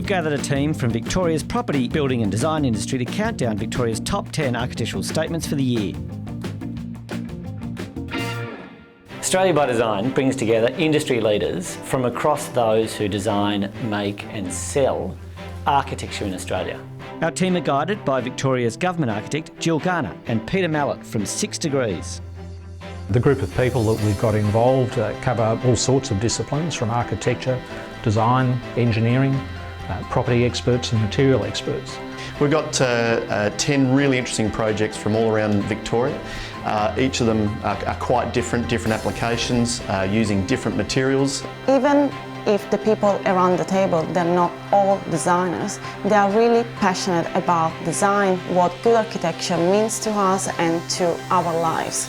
We've gathered a team from Victoria's property, building and design industry to count down Victoria's top 10 architectural statements for the year. Australia by Design brings together industry leaders from across those who design, make and sell architecture in Australia. Our team are guided by Victoria's government architect Jill Garner and Peter Mallett from 6 Degrees. The group of people that we've got involved cover all sorts of disciplines, from architecture, design, engineering, property experts and material experts. We've got 10 really interesting projects from all around Victoria. Each of them are quite different applications, using different materials. Even if the people around the table, they're not all designers, they are really passionate about design, what good architecture means to us and to our lives.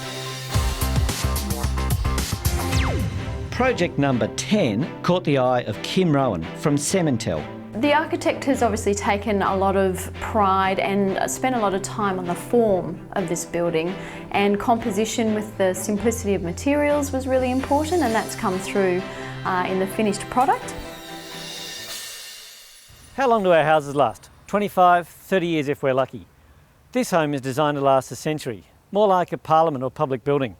Project number 10 caught the eye of Kim Rowan from Cementel. The architect has obviously taken a lot of pride and spent a lot of time on the form of this building, and composition with the simplicity of materials was really important, and that's come through in the finished product. How long do our houses last? 25, 30 years if we're lucky. This home is designed to last a century, more like a parliament or public building.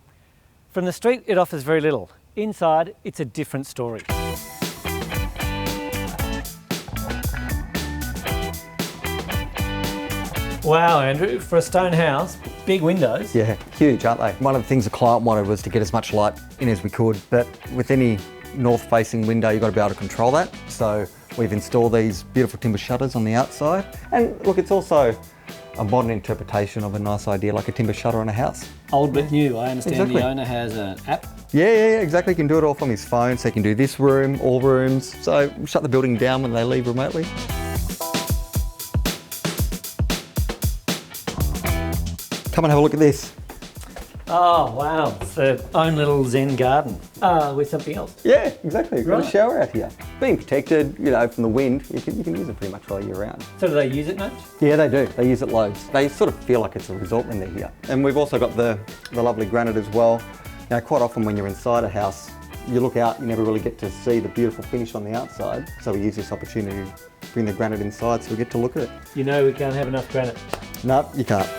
From the street it offers very little. Inside it's a different story. Wow, Andrew, for a stone house, big windows. Yeah, huge, aren't they? One of the things the client wanted was to get as much light in as we could, but with any north-facing window, you've got to be able to control that. So we've installed these beautiful timber shutters on the outside. And look, it's also a modern interpretation of a nice idea like a timber shutter on a house. Old but new, I understand. Exactly. The owner has an app. Yeah, exactly. He can do it all from his phone, so he can do this room, all rooms. So shut the building down when they leave remotely. Come and have a look at this. Oh wow, it's their own little Zen garden with something else. Yeah, exactly. You've got Right. a shower out here. Being protected, from the wind, you can use it pretty much all year round. So do they use it much? Yeah, they do. They use it loads. They sort of feel like it's a resort when they're here. And we've also got the lovely granite as well. Now, quite often when you're inside a house, you look out, you never really get to see the beautiful finish on the outside. So we use this opportunity to bring the granite inside so we get to look at it. You know we can't have enough granite. No, you can't.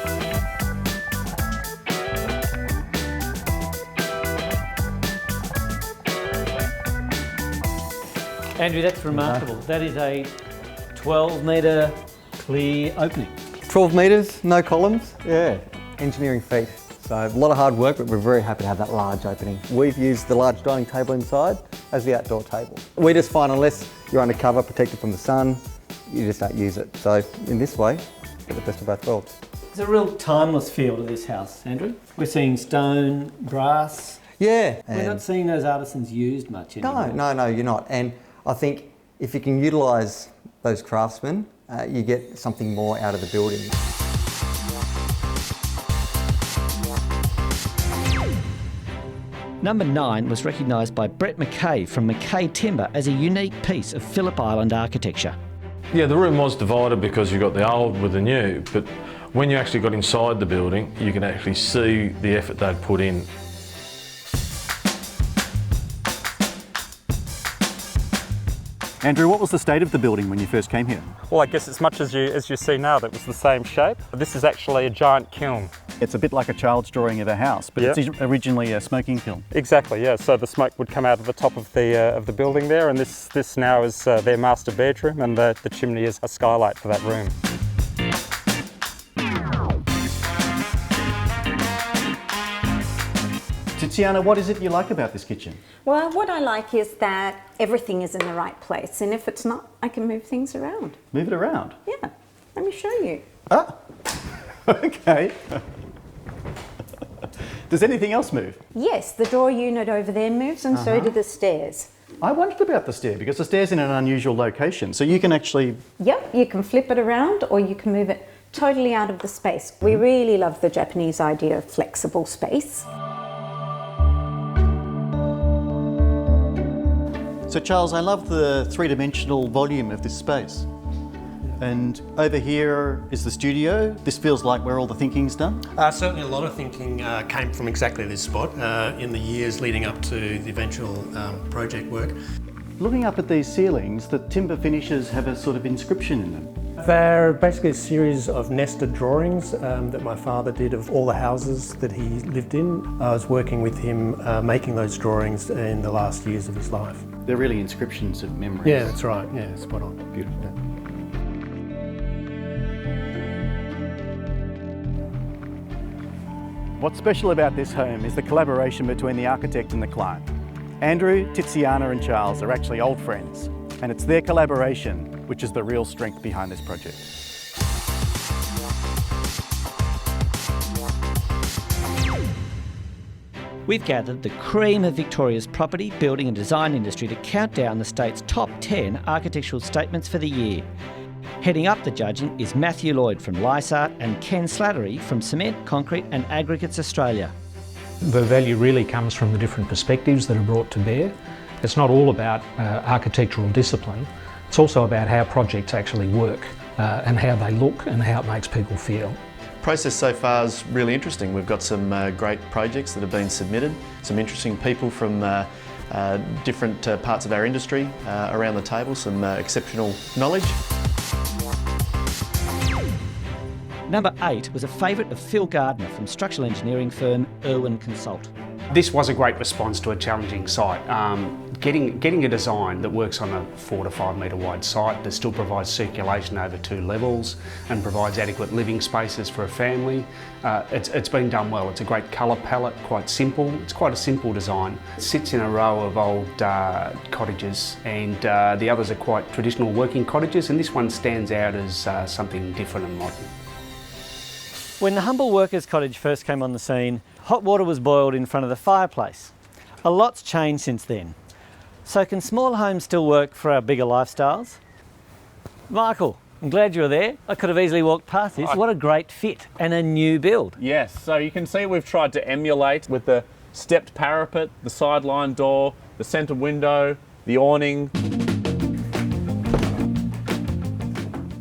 Andrew, that's remarkable. That is a 12-metre clear opening. 12 metres, no columns. Yeah, engineering feat. So a lot of hard work, but we're very happy to have that large opening. We've used the large dining table inside as the outdoor table. We just find unless you're undercover, protected from the sun, you just don't use it. So in this way, get the best of both worlds. There's a real timeless feel to this house, Andrew. We're seeing stone, brass. Yeah. We're not seeing those artisans used much anymore. No, you're not. And I think if you can utilise those craftsmen, you get something more out of the building. Number 9 was recognised by Brett McKay from McKay Timber as a unique piece of Phillip Island architecture. Yeah, the room was divided because you got the old with the new, but when you actually got inside the building, you can actually see the effort they'd put in. Andrew, what was the state of the building when you first came here? Well, I guess as much as you see now, that was the same shape. This is actually a giant kiln. It's a bit like a child's drawing of a house, but Yep. It's originally a smoking kiln. Exactly, yeah. So the smoke would come out of the top of the building there, and this now is their master bedroom, and the chimney is a skylight for that room. Tiziana, what is it you like about this kitchen? Well, what I like is that everything is in the right place, and if it's not, I can move things around. Move it around. Yeah, let me show you. Ah, okay. Does anything else move? Yes, the door unit over there moves, and so do the stairs. I wondered about the stair because the stair's in an unusual location, so you can actually... Yep, you can flip it around or you can move it totally out of the space. We really love the Japanese idea of flexible space. So Charles, I love the three-dimensional volume of this space. And over here is the studio. This feels like where all the thinking's done. Certainly a lot of thinking came from exactly this spot in the years leading up to the eventual project work. Looking up at these ceilings, the timber finishes have a sort of inscription in them. They're basically a series of nested drawings that my father did of all the houses that he lived in. I was working with him making those drawings in the last years of his life. They're really inscriptions of memories. Yeah, that's right. Yeah, spot on. Beautiful. What's special about this home is the collaboration between the architect and the client. Andrew, Tiziana and Charles are actually old friends, and it's their collaboration which is the real strength behind this project. We've gathered the cream of Victoria's property, building and design industry to count down the state's top 10 architectural statements for the year. Heading up the judging is Matthew Lloyd from Lysart and Ken Slattery from Cement, Concrete and Aggregates Australia. The value really comes from the different perspectives that are brought to bear. It's not all about architectural discipline, it's also about how projects actually work and how they look and how it makes people feel. The process so far is really interesting. We've got some great projects that have been submitted, some interesting people from different parts of our industry around the table, some exceptional knowledge. Number 8 was a favourite of Phil Gardner from structural engineering firm Irwin Consult. This was a great response to a challenging site. Getting a design that works on a 4 to 5 metre wide site that still provides circulation over 2 levels and provides adequate living spaces for a family. It's been done well. It's a great colour palette, quite simple. It's quite a simple design. It sits in a row of old cottages, and the others are quite traditional working cottages, and this one stands out as something different and modern. When the humble workers' cottage first came on the scene, hot water was boiled in front of the fireplace. A lot's changed since then. So can small homes still work for our bigger lifestyles? Michael, I'm glad you were there. I could have easily walked past this. What a great fit and a new build. Yes, so you can see we've tried to emulate with the stepped parapet, the sideline door, the centre window, the awning.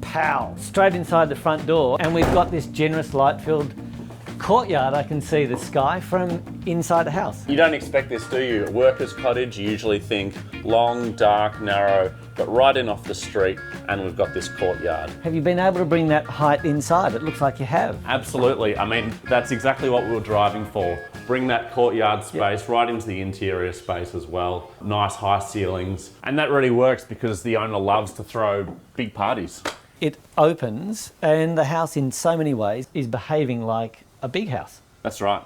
Pow! Straight inside the front door, and we've got this generous light-filled courtyard. I can see the sky from inside the house. You don't expect this, do you? A worker's cottage, you usually think long, dark, narrow, but right in off the street, and we've got this courtyard. Have you been able to bring that height inside? It looks like you have. Absolutely. I mean, that's exactly what we were driving for. Bring that courtyard space right into the interior space as well. Nice high ceilings. And that really works because the owner loves to throw big parties. It opens, and the house in so many ways is behaving like a big house. That's right.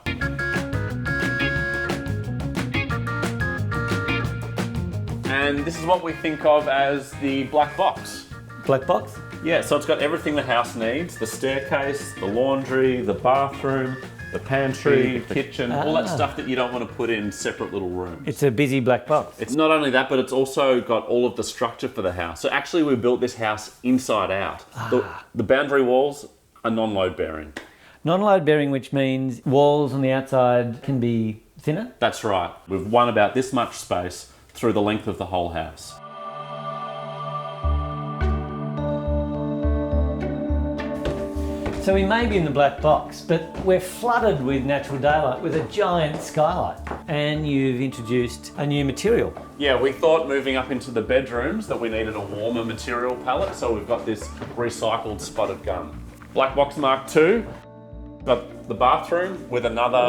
And this is what we think of as the black box. Black box? Yeah, so it's got everything the house needs. The staircase, the laundry, the bathroom, the pantry, the kitchen, all that stuff that you don't want to put in separate little rooms. It's a busy black box. It's not only that, but it's also got all of the structure for the house. So actually we built this house inside out. The boundary walls are non-load bearing. Non-load bearing, which means walls on the outside can be thinner? That's right. We've won about this much space through the length of the whole house. So we may be in the black box, but we're flooded with natural daylight with a giant skylight. And you've introduced a new material. Yeah, we thought moving up into the bedrooms that we needed a warmer material palette, so we've got this recycled spotted gum. Black box Mark II, got the bathroom with another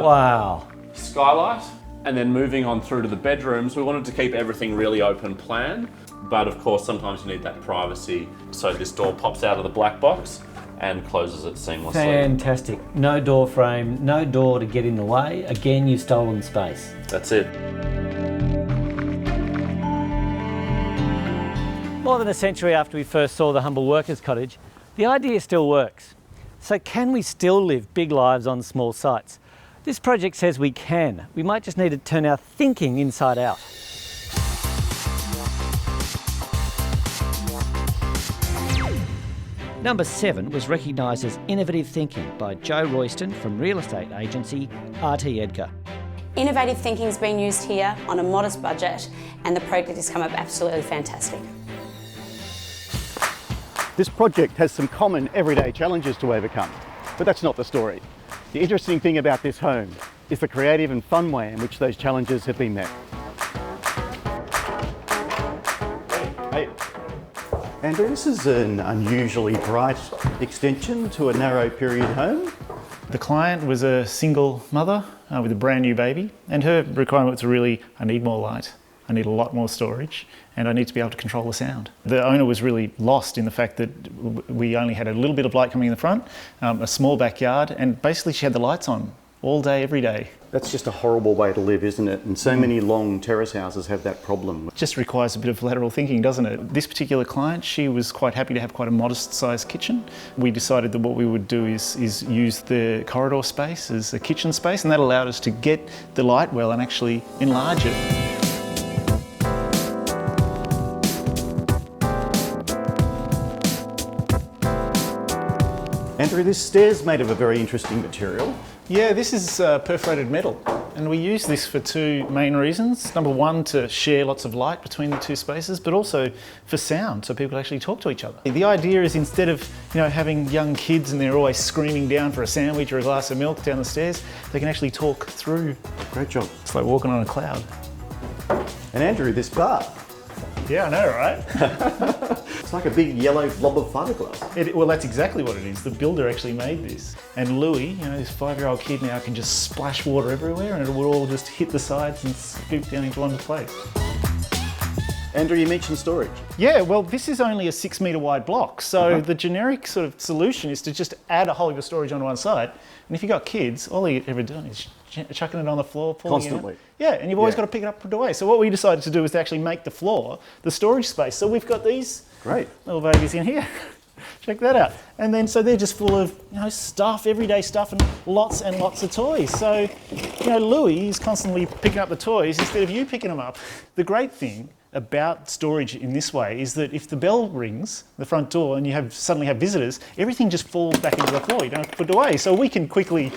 skylight, and then moving on through to the bedrooms, we wanted to keep everything really open plan, but of course sometimes you need that privacy, so this door pops out of the black box and closes it seamlessly. Fantastic. No door frame, no door to get in the way. Again, you've stolen space. That's it. More than a century after we first saw the humble workers' cottage, the idea still works. So can we still live big lives on small sites? This project says we can. We might just need to turn our thinking inside out. Number 7 was recognised as innovative thinking by Joe Royston from real estate agency RT Edgar. Innovative thinking's been used here on a modest budget, and the project has come up absolutely fantastic. This project has some common everyday challenges to overcome, but that's not the story. The interesting thing about this home is the creative and fun way in which those challenges have been met. Andrew, this is an unusually bright extension to a narrow period home. The client was a single mother with a brand new baby, and her requirements were really, I need more light, I need a lot more storage, and I need to be able to control the sound. The owner was really lost in the fact that we only had a little bit of light coming in the front, a small backyard, and basically she had the lights on all day, every day. That's just a horrible way to live, isn't it? And so many long terrace houses have that problem. It just requires a bit of lateral thinking, doesn't it? This particular client, she was quite happy to have quite a modest-sized kitchen. We decided that what we would do is use the corridor space as a kitchen space, and that allowed us to get the light well and actually enlarge it. Andrew, this stair's made of a very interesting material. Yeah, this is perforated metal, and we use this for two main reasons. Number one, to share lots of light between the two spaces, but also for sound, so people actually talk to each other. The idea is instead of having young kids and they're always screaming down for a sandwich or a glass of milk down the stairs, they can actually talk through. Great job. It's like walking on a cloud. And Andrew, this bar. Yeah, I know, right? It's like a big yellow blob of fiberglass. Well, that's exactly what it is. The builder actually made this. And Louis, this 5-year-old kid now can just splash water everywhere and it will all just hit the sides and scoop down into one place. Andrew, you mentioned storage. Yeah, well, this is only a 6 metre wide block. So the generic sort of solution is to just add a whole heap of storage on one side. And if you've got kids, all you're ever doing is chucking it on the floor, pulling Constantly. it out. Yeah, and you've always got to pick it up and put it away. So what we decided to do was to actually make the floor the storage space. So we've got these little babies in here. Check that out. And then so they're just full of stuff, everyday stuff, and lots of toys. So Louis is constantly picking up the toys instead of you picking them up. The great thing about storage in this way is that if the bell rings, the front door, and you suddenly have visitors, everything just falls back into the floor. You don't have to put it away. So we can quickly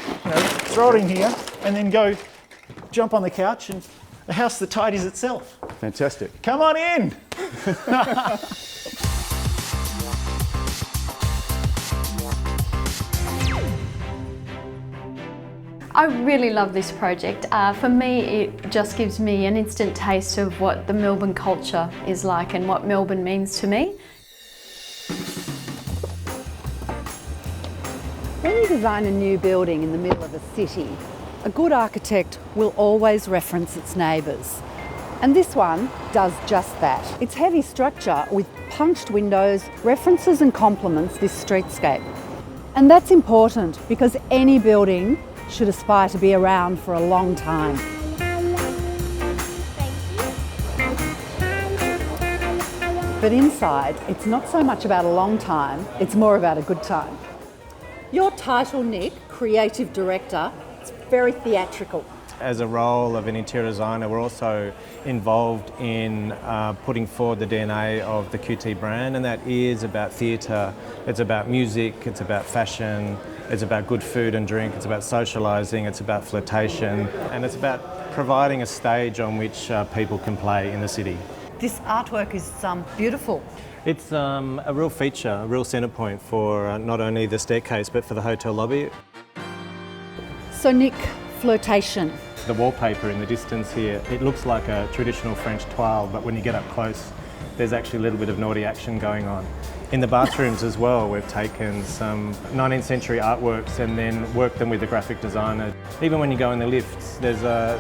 throw it in here and then go jump on the couch, and the house that tidies itself. Fantastic. Come on in. I really love this project. For me, it just gives me an instant taste of what the Melbourne culture is like and what Melbourne means to me. When you design a new building in the middle of a city, a good architect will always reference its neighbours. And this one does just that. Its heavy structure with punched windows references and complements this streetscape. And that's important because any building should aspire to be around for a long time. But inside, it's not so much about a long time, it's more about a good time. Your title, Nick, Creative Director, it's very theatrical. As a role of an interior designer, we're also involved in putting forward the DNA of the QT brand, and that is about theatre, it's about music, it's about fashion, it's about good food and drink, it's about socialising, it's about flirtation, and it's about providing a stage on which people can play in the city. This artwork is beautiful. It's a real feature, a real centre point for not only the staircase but for the hotel lobby. So Nick, flirtation. The wallpaper in the distance here, it looks like a traditional French toile, but when you get up close, there's actually a little bit of naughty action going on. In the bathrooms as well, we've taken some 19th century artworks and then worked them with the graphic designer. Even when you go in the lifts, there's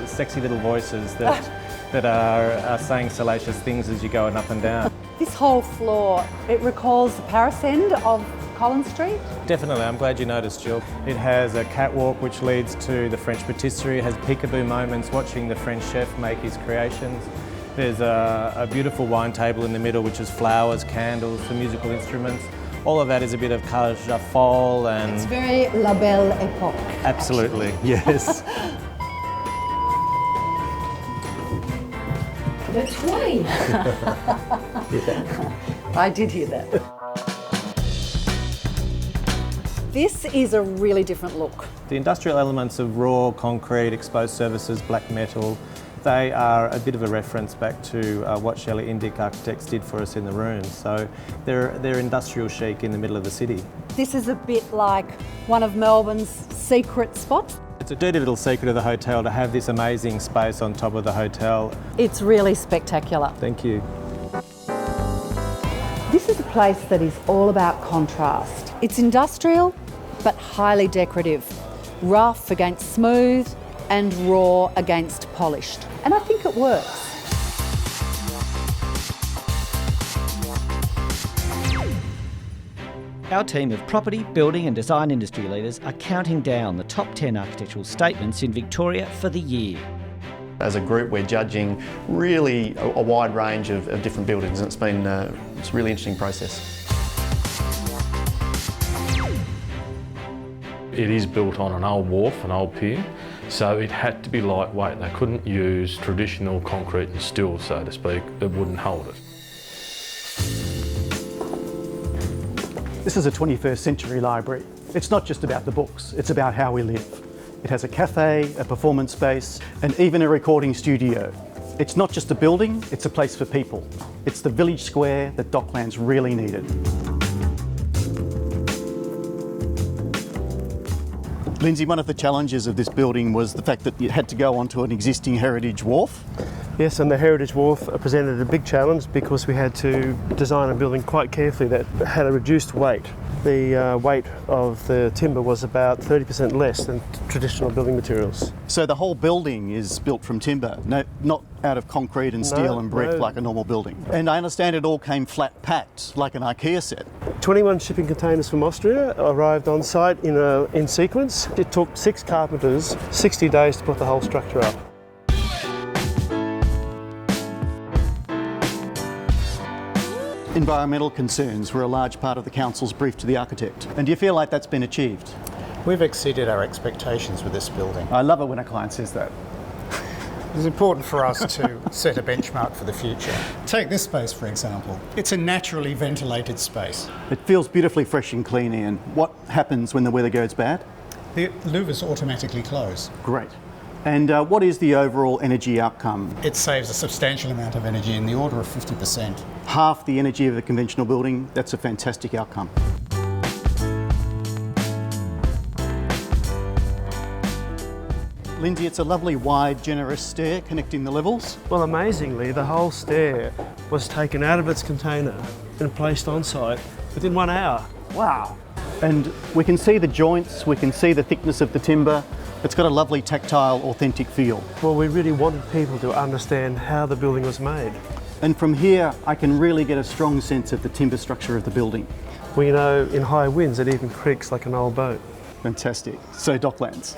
sexy little voices that are saying salacious things as you're going up and down. This whole floor, it recalls the Paris end of Collins Street? Definitely, I'm glad you noticed, Jill. It has a catwalk which leads to the French patisserie, it has peekaboo moments watching the French chef make his creations. There's a beautiful wine table in the middle which has flowers, candles, some musical instruments. All of that is a bit of cage à folle and... It's very La Belle Époque. Absolutely, yes. That's right. I did hear that. This is a really different look. The industrial elements of raw concrete, exposed surfaces, black metal, they are a bit of a reference back to what Shelley Indic Architects did for us in the room. So they're industrial chic in the middle of the city. This is a bit like one of Melbourne's secret spots. It's a dirty little secret of the hotel to have this amazing space on top of the hotel. It's really spectacular. Thank you. This is a place that is all about contrast. It's industrial, but highly decorative. Rough against smooth and raw against polished. And I think it works. Our team of property, building and design industry leaders are counting down the top 10 architectural statements in Victoria for the year. As a group, we're judging really a wide range of different buildings, and it's been it's a really interesting process. It is built on an old wharf, an old pier, so it had to be lightweight. They couldn't use traditional concrete and steel, so to speak. It wouldn't hold it. This is a 21st century library. It's not just about the books, it's about how we live. It has a cafe, a performance space, and even a recording studio. It's not just a building, it's a place for people. It's the village square that Docklands really needed. Lindsay, one of the challenges of this building was the fact that you had to go onto an existing heritage wharf. Yes, and the heritage wharf presented a big challenge because we had to design a building quite carefully that had a reduced weight. The weight of the timber was about 30% less than traditional building materials. So the whole building is built from timber, not out of concrete and steel and brick like a normal building. And I understand it all came flat packed, like an IKEA set. 21 shipping containers from Austria arrived on site in sequence. It took 6 carpenters 60 days to put the whole structure up. Environmental concerns were a large part of the council's brief to the architect. And do you feel like that's been achieved? We've exceeded our expectations with this building. I love it when a client says that. It's important for us to set a benchmark for the future. Take this space, for example. It's a naturally ventilated space. It feels beautifully fresh and clean, Ian. What happens when the weather goes bad? The louvers automatically close. Great. And what is the overall energy outcome? It saves a substantial amount of energy, in the order of 50%. Half the energy of a conventional building. That's a fantastic outcome. Lindsay, it's a lovely, wide, generous stair connecting the levels. Well, amazingly, the whole stair was taken out of its container and placed on site within 1 hour. Wow. And we can see the joints, we can see the thickness of the timber. It's got a lovely tactile, authentic feel. Well, we really wanted people to understand how the building was made. And from here, I can really get a strong sense of the timber structure of the building. We know in high winds it even creaks like an old boat. Fantastic. So Docklands.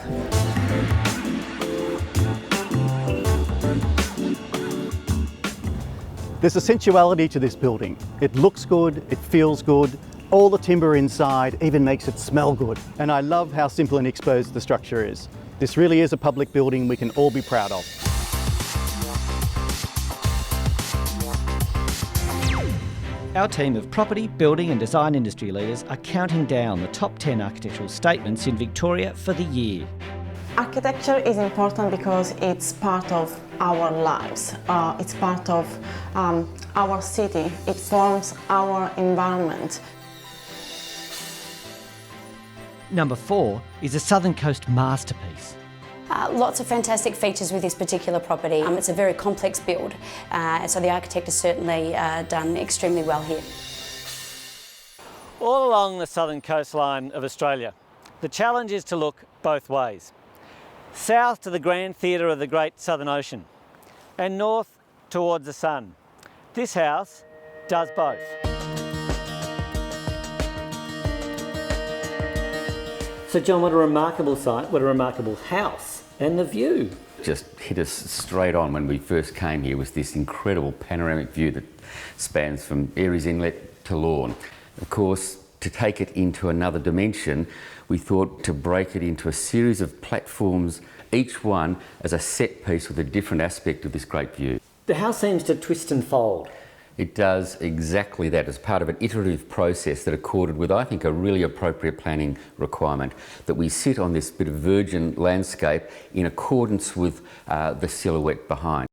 There's a sensuality to this building. It looks good, it feels good. All the timber inside even makes it smell good. And I love how simple and exposed the structure is. This really is a public building we can all be proud of. Our team of property, building and design industry leaders are counting down the top 10 architectural statements in Victoria for the year. Architecture is important because it's part of our lives. It's part of our city. It forms our environment. Number 4 is a Southern Coast masterpiece. Lots of fantastic features with this particular property. It's a very complex build, so the architect has certainly done extremely well here. All along the southern coastline of Australia, the challenge is to look both ways. South to the Grand Theatre of the Great Southern Ocean, and north towards the sun. This house does both. So John, what a remarkable site, what a remarkable house, and the view. Just hit us straight on when we first came here was this incredible panoramic view that spans from Aireys Inlet to Lorne. Of course, to take it into another dimension, we thought to break it into a series of platforms, each one as a set piece with a different aspect of this great view. The house seems to twist and fold. It does exactly that as part of an iterative process that accorded with, I think, a really appropriate planning requirement, that we sit on this bit of virgin landscape in accordance with the silhouette behind.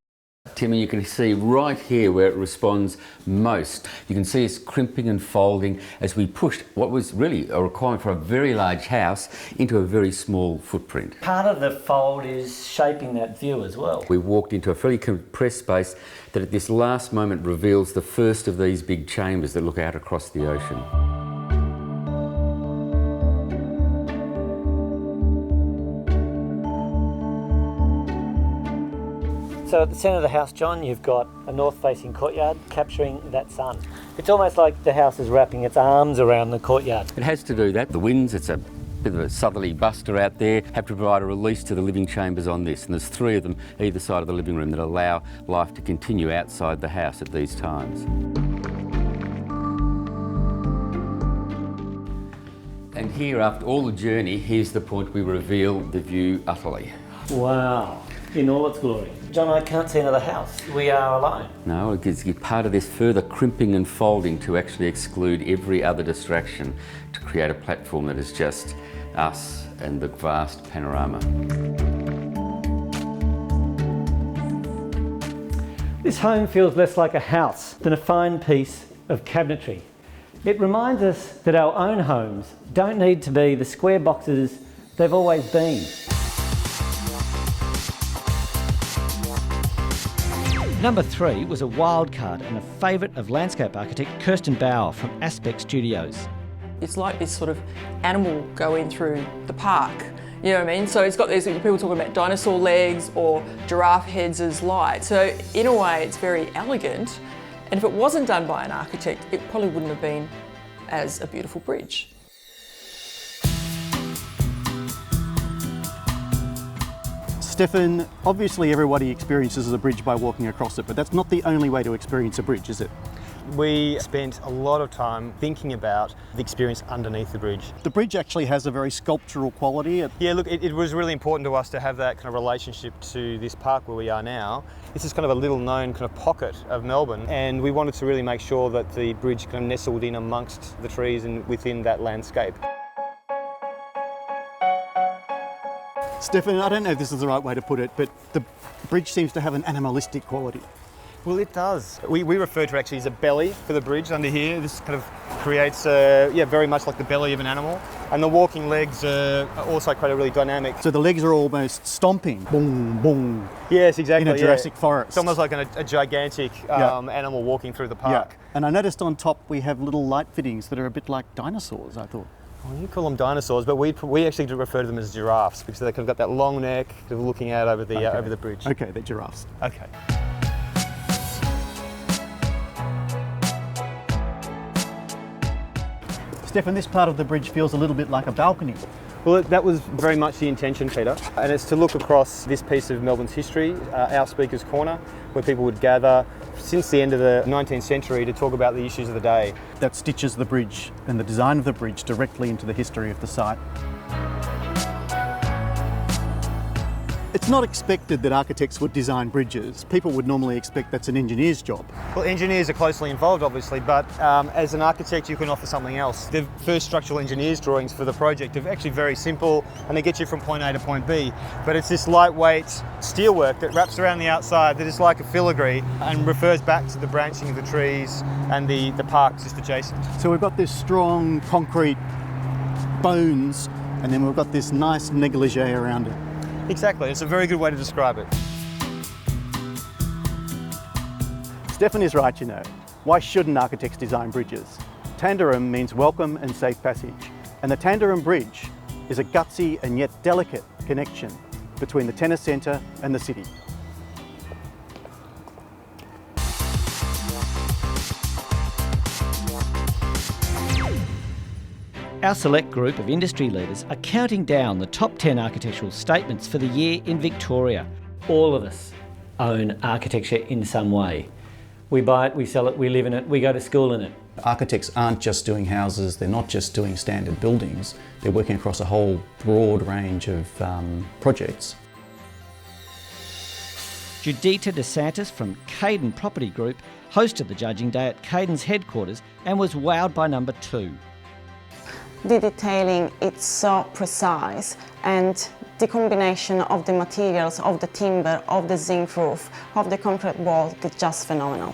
Tim, and you can see right here where it responds most. You can see it's crimping and folding as we pushed what was really a requirement for a very large house into a very small footprint. Part of the fold is shaping that view as well. We walked into a fairly compressed space that at this last moment reveals the first of these big chambers that look out across the ocean. So at the centre of the house, John, you've got a north-facing courtyard capturing that sun. It's almost like the house is wrapping its arms around the courtyard. It has to do that. The winds, it's a bit of a southerly buster out there, have to provide a release to the living chambers on this, and there's 3 of them either side of the living room that allow life to continue outside the house at these times. And here, after all the journey, here's the point we reveal the view utterly. Wow, in all its glory. John, I can't see another house. We are alone. No, it's part of this further crimping and folding to actually exclude every other distraction to create a platform that is just us and the vast panorama. This home feels less like a house than a fine piece of cabinetry. It reminds us that our own homes don't need to be the square boxes they've always been. Number 3 was a wild card and a favourite of landscape architect Kirsten Bauer from Aspect Studios. It's like this sort of animal going through the park, you know what I mean? So it's got these people talking about dinosaur legs or giraffe heads as light. So in a way it's very elegant, and if it wasn't done by an architect, it probably wouldn't have been as a beautiful bridge. Stefan, obviously everybody experiences a bridge by walking across it, but that's not the only way to experience a bridge, is it? We spent a lot of time thinking about the experience underneath the bridge. The bridge actually has a very sculptural quality. Yeah, look, it was really important to us to have that kind of relationship to this park where we are now. This is kind of a little known kind of pocket of Melbourne, and we wanted to really make sure that the bridge kind of nestled in amongst the trees and within that landscape. Stefan, I don't know if this is the right way to put it, but the bridge seems to have an animalistic quality. Well, it does. We refer to it actually as a belly for the bridge under here. This kind of creates, very much like the belly of an animal. And the walking legs also create a really dynamic. So the legs are almost stomping, boom, boom. Yes, exactly. In a Jurassic forest. It's almost like a gigantic animal walking through the park. Yeah. And I noticed on top we have little light fittings that are a bit like dinosaurs, I thought. Well, you call them dinosaurs, but we actually do refer to them as giraffes because they've kind of got that long neck, kind of looking out over the bridge. Okay, they're giraffes. Okay. Stefan, this part of the bridge feels a little bit like a balcony. Well, that was very much the intention, Peter, and it's to look across this piece of Melbourne's history, our Speaker's Corner, where people would gather since the end of the 19th century to talk about the issues of the day. That stitches the bridge and the design of the bridge directly into the history of the site. It's not expected that architects would design bridges. People would normally expect that's an engineer's job. Well, engineers are closely involved, obviously, but as an architect, you can offer something else. The first structural engineers' drawings for the project are actually very simple, and they get you from point A to point B. But it's this lightweight steelwork that wraps around the outside that is like a filigree and refers back to the branching of the trees and the park just adjacent. So we've got this strong concrete bones, and then we've got this nice negligee around it. Exactly, it's a very good way to describe it. Stefan is right, you know. Why shouldn't architects design bridges? Tanderum means welcome and safe passage. And the Tanderum Bridge is a gutsy and yet delicate connection between the tennis centre and the city. Our select group of industry leaders are counting down the top 10 architectural statements for the year in Victoria. All of us own architecture in some way. We buy it, we sell it, we live in it, we go to school in it. Architects aren't just doing houses, they're not just doing standard buildings, they're working across a whole broad range of projects. Judita DeSantis from Caden Property Group hosted the judging day at Caden's headquarters and was wowed by number 2. The detailing, it's so precise, and the combination of the materials, of the timber, of the zinc roof, of the concrete wall is just phenomenal.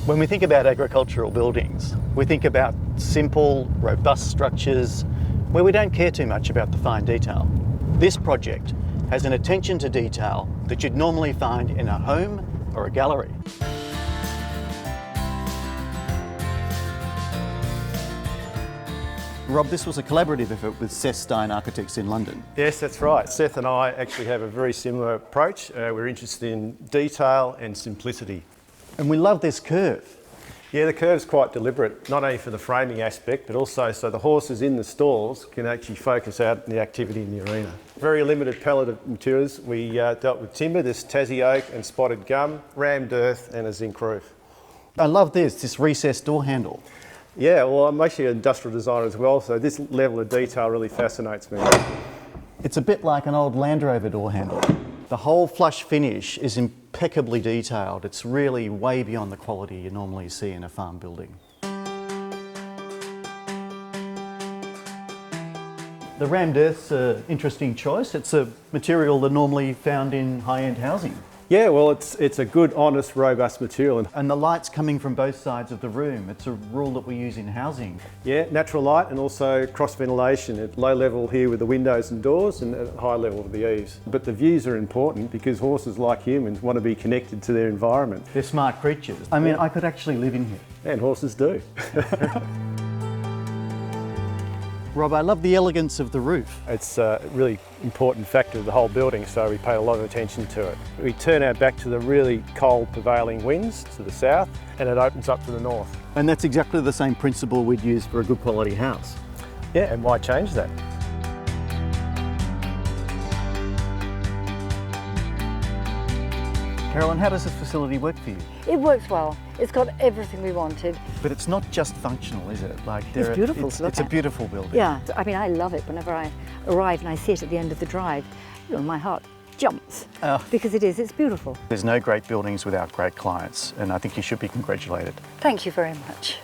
When we think about agricultural buildings, we think about simple, robust structures where we don't care too much about the fine detail. This project has an attention to detail that you'd normally find in a home or a gallery. Rob, this was a collaborative effort with Seth Stein Architects in London. Yes, that's right. Seth and I actually have a very similar approach. We're interested in detail and simplicity. And we love this curve. Yeah, the curve's quite deliberate, not only for the framing aspect, but also so the horses in the stalls can actually focus out the activity in the arena. Very limited palette of materials. We dealt with timber, this Tassie oak and spotted gum, rammed earth and a zinc roof. I love this recessed door handle. Yeah, well, I'm actually an industrial designer as well, so this level of detail really fascinates me. It's a bit like an old Land Rover door handle. The whole flush finish is impeccably detailed. It's really way beyond the quality you normally see in a farm building. The rammed earth's an interesting choice. It's a material that's normally found in high-end housing. Yeah, well, it's a good, honest, robust material. And the light's coming from both sides of the room. It's a rule that we use in housing. Yeah, natural light and also cross ventilation at low level here with the windows and doors and at high level with the eaves. But the views are important because horses, like humans, want to be connected to their environment. They're smart creatures. I mean, I could actually live in here. And horses do. Rob, I love the elegance of the roof. It's a really important factor of the whole building, so we pay a lot of attention to it. We turn our back to the really cold prevailing winds to the south, and it opens up to the north. And that's exactly the same principle we'd use for a good quality house. Yeah, and why change that? Carolyn, how does this facility work for you? It works well. It's got everything we wanted. But it's not just functional, is it? Like It's beautiful to look It's a at. beautiful building. Yeah, I mean, I love it. Whenever I arrive and I see it at the end of the drive, you know, my heart jumps because it's beautiful. There's no great buildings without great clients, and I think you should be congratulated. Thank you very much.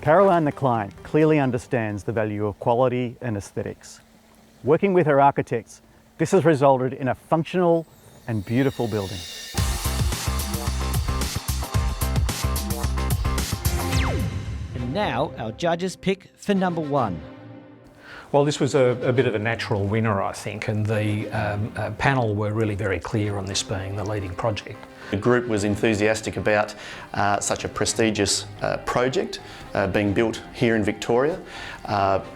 Caroline, the client, clearly understands the value of quality and aesthetics. Working with her architects, this has resulted in a functional and beautiful building. And now our judges pick for number one. Well, this was a bit of a natural winner, I think, and the panel were really very clear on this being the leading project. The group was enthusiastic about such a prestigious project being built here in Victoria.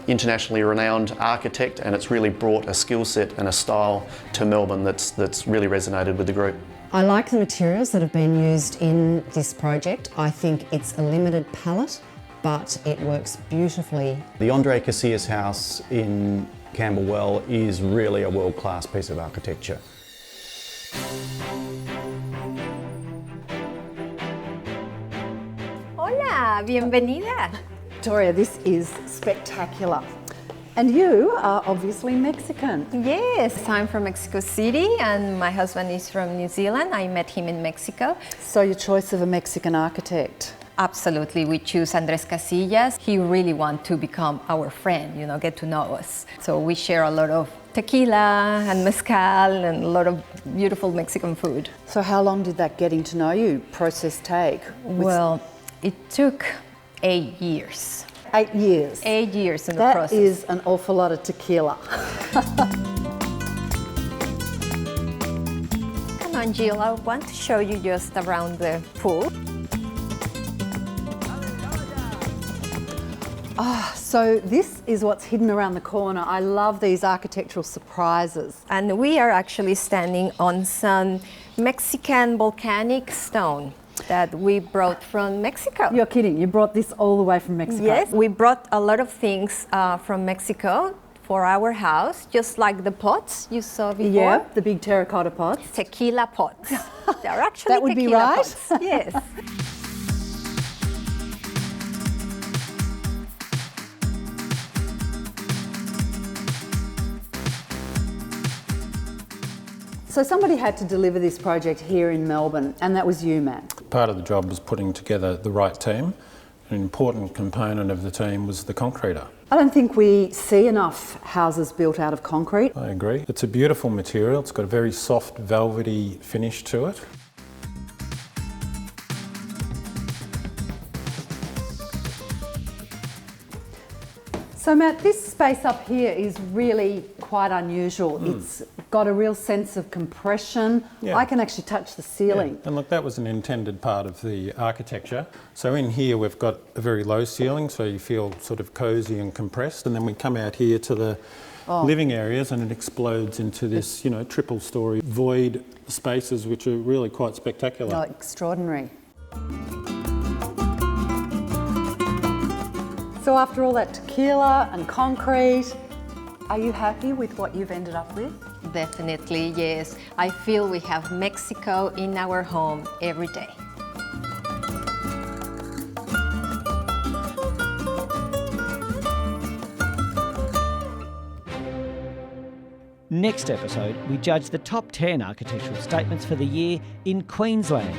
Internationally renowned architect, and it's really brought a skill set and a style to Melbourne that's really resonated with the group. I like the materials that have been used in this project. I think it's a limited palette, but it works beautifully. The Andre Casillas house in Camberwell is really a world-class piece of architecture. Hola, bienvenida. Victoria, this is spectacular. And you are obviously Mexican. Yes, I'm from Mexico City and my husband is from New Zealand. I met him in Mexico. So your choice of a Mexican architect? Absolutely, we choose Andres Casillas. He really wants to become our friend, you know, get to know us. So we share a lot of tequila and mezcal and a lot of beautiful Mexican food. So how long did that getting to know you process take? Well, it took 8 years. 8 years? 8 years in the That process. is an awful lot of tequila. Come on, Jill, I want to show you just around the pool. So this is what's hidden around the corner. I love these architectural surprises. And we are actually standing on some Mexican volcanic stone that we brought from Mexico. You're kidding, you brought this all the way from Mexico? Yes, we brought a lot of things from Mexico for our house, just like the pots you saw before. Yeah, the big terracotta pots. Tequila pots. They're actually That would be tequila right? pots. Yes. So somebody had to deliver this project here in Melbourne, and that was you, Matt. Part of the job was putting together the right team an important component of the team was the concreter. I don't think we see enough houses built out of concrete. I agree. It's a beautiful material. It's got a very soft, velvety finish to it. So Matt, this space up here is really quite unusual. It's got a real sense of compression. Yeah. I can actually touch the ceiling. Yeah. And look, that was an intended part of the architecture. So in here we've got a very low ceiling, so you feel sort of cosy and compressed, and then we come out here to the living areas and it explodes into this, you know, triple story void spaces which are really quite spectacular. Oh, extraordinary. So after all that tequila and concrete, are you happy with what you've ended up with? Definitely, yes. I feel we have Mexico in our home every day. Next episode, we judge the top 10 architectural statements for the year in Queensland.